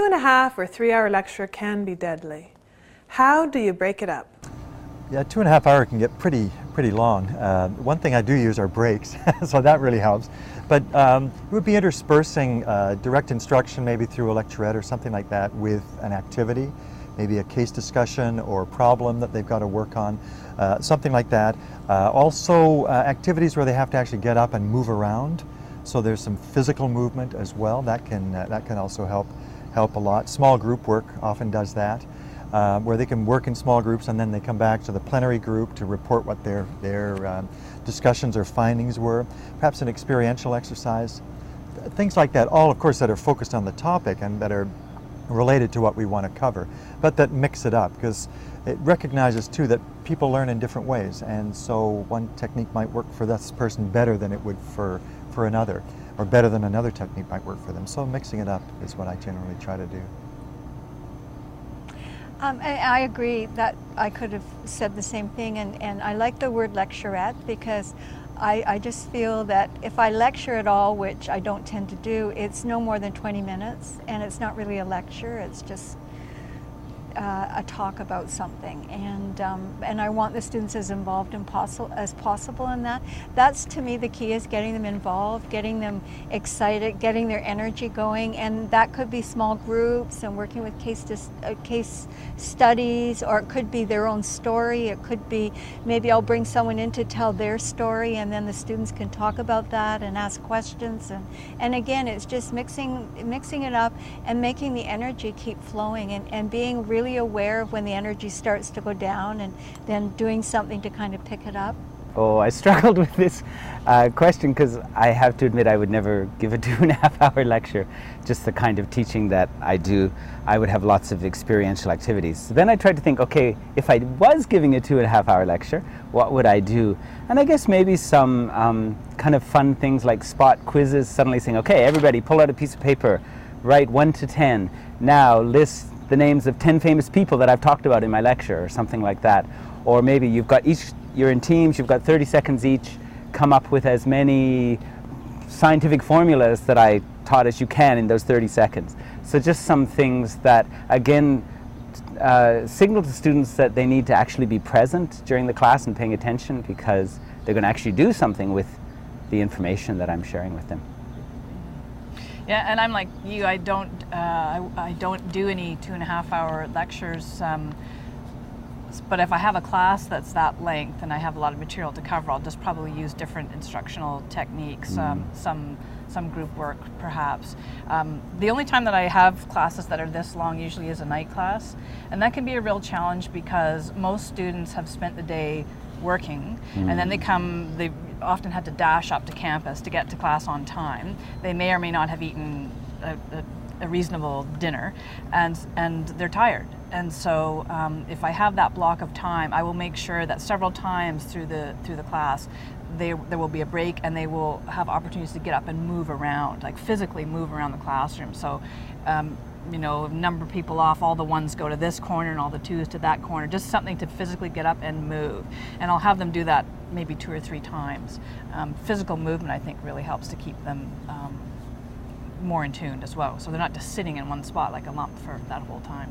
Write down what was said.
2.5 or 3 hour lecture can be deadly. How do you break it up? Yeah, 2.5 hours can get pretty long. One thing I do use are breaks, so that really helps. But it would be interspersing direct instruction, maybe through a lecturette or something like that, with an activity, maybe a case discussion or problem that they've got to work on, something like that. Also, activities where they have to actually get up and move around. So there's some physical movement as well. That can also help a lot. Small group work often does that. Where they can work in small groups and then they come back to the plenary group to report what their discussions or findings were. Perhaps an experiential exercise. Things like that, all of course that are focused on the topic and that are related to what we want to cover, but that mix it up, because it recognizes too that people learn in different ways, and so one technique might work for this person better than it would for another, or better than another technique might work for them. So mixing it up is what I generally try to do. I agree that I could have said the same thing, and I like the word lecturette, because I just feel that if I lecture at all, which I don't tend to do, it's no more than 20 minutes, and it's not really a lecture, it's just a talk about something, and I want the students as involved as possible in that. That's, to me, the key, is getting them involved, getting them excited, getting their energy going, and that could be small groups and working with case studies, or it could be their own story. It could be maybe I'll bring someone in to tell their story, and then the students can talk about that and ask questions, and again, it's just mixing it up and making the energy keep flowing, and being really aware of when the energy starts to go down, and then doing something to kind of pick it up. Oh, I struggled with this question, because I have to admit I would never give a 2.5 hour lecture. Just the kind of teaching that I do, I would have lots of experiential activities. So then I tried to think, okay, if I was giving a 2.5 hour lecture, what would I do? And I guess maybe some kind of fun things like spot quizzes, suddenly saying, okay, everybody pull out a piece of paper, write 1 to 10, now list the names of 10 famous people that I've talked about in my lecture, or something like that. Or maybe you're in teams, you've got 30 seconds each, come up with as many scientific formulas that I taught as you can in those 30 seconds. So just some things that, again, signal to students that they need to actually be present during the class and paying attention, because they're going to actually do something with the information that I'm sharing with them. Yeah, and I'm like you. I don't do any 2.5 hour lectures. But if I have a class that's that length and I have a lot of material to cover, I'll just probably use different instructional techniques. Some group work, perhaps. The only time that I have classes that are this long usually is a night class, and that can be a real challenge, because most students have spent the day working, and then they often had to dash up to campus to get to class on time. They may or may not have eaten a reasonable dinner, and they're tired. And so if I have that block of time, I will make sure that several times through the class there will be a break, and they will have opportunities to get up and move around, like physically move around the classroom. So number people off, all the ones go to this corner and all the twos to that corner, just something to physically get up and move. And I'll have them do that maybe 2 or 3 times. Physical movement, I think, really helps to keep them more in tune as well, so they're not just sitting in one spot like a lump for that whole time.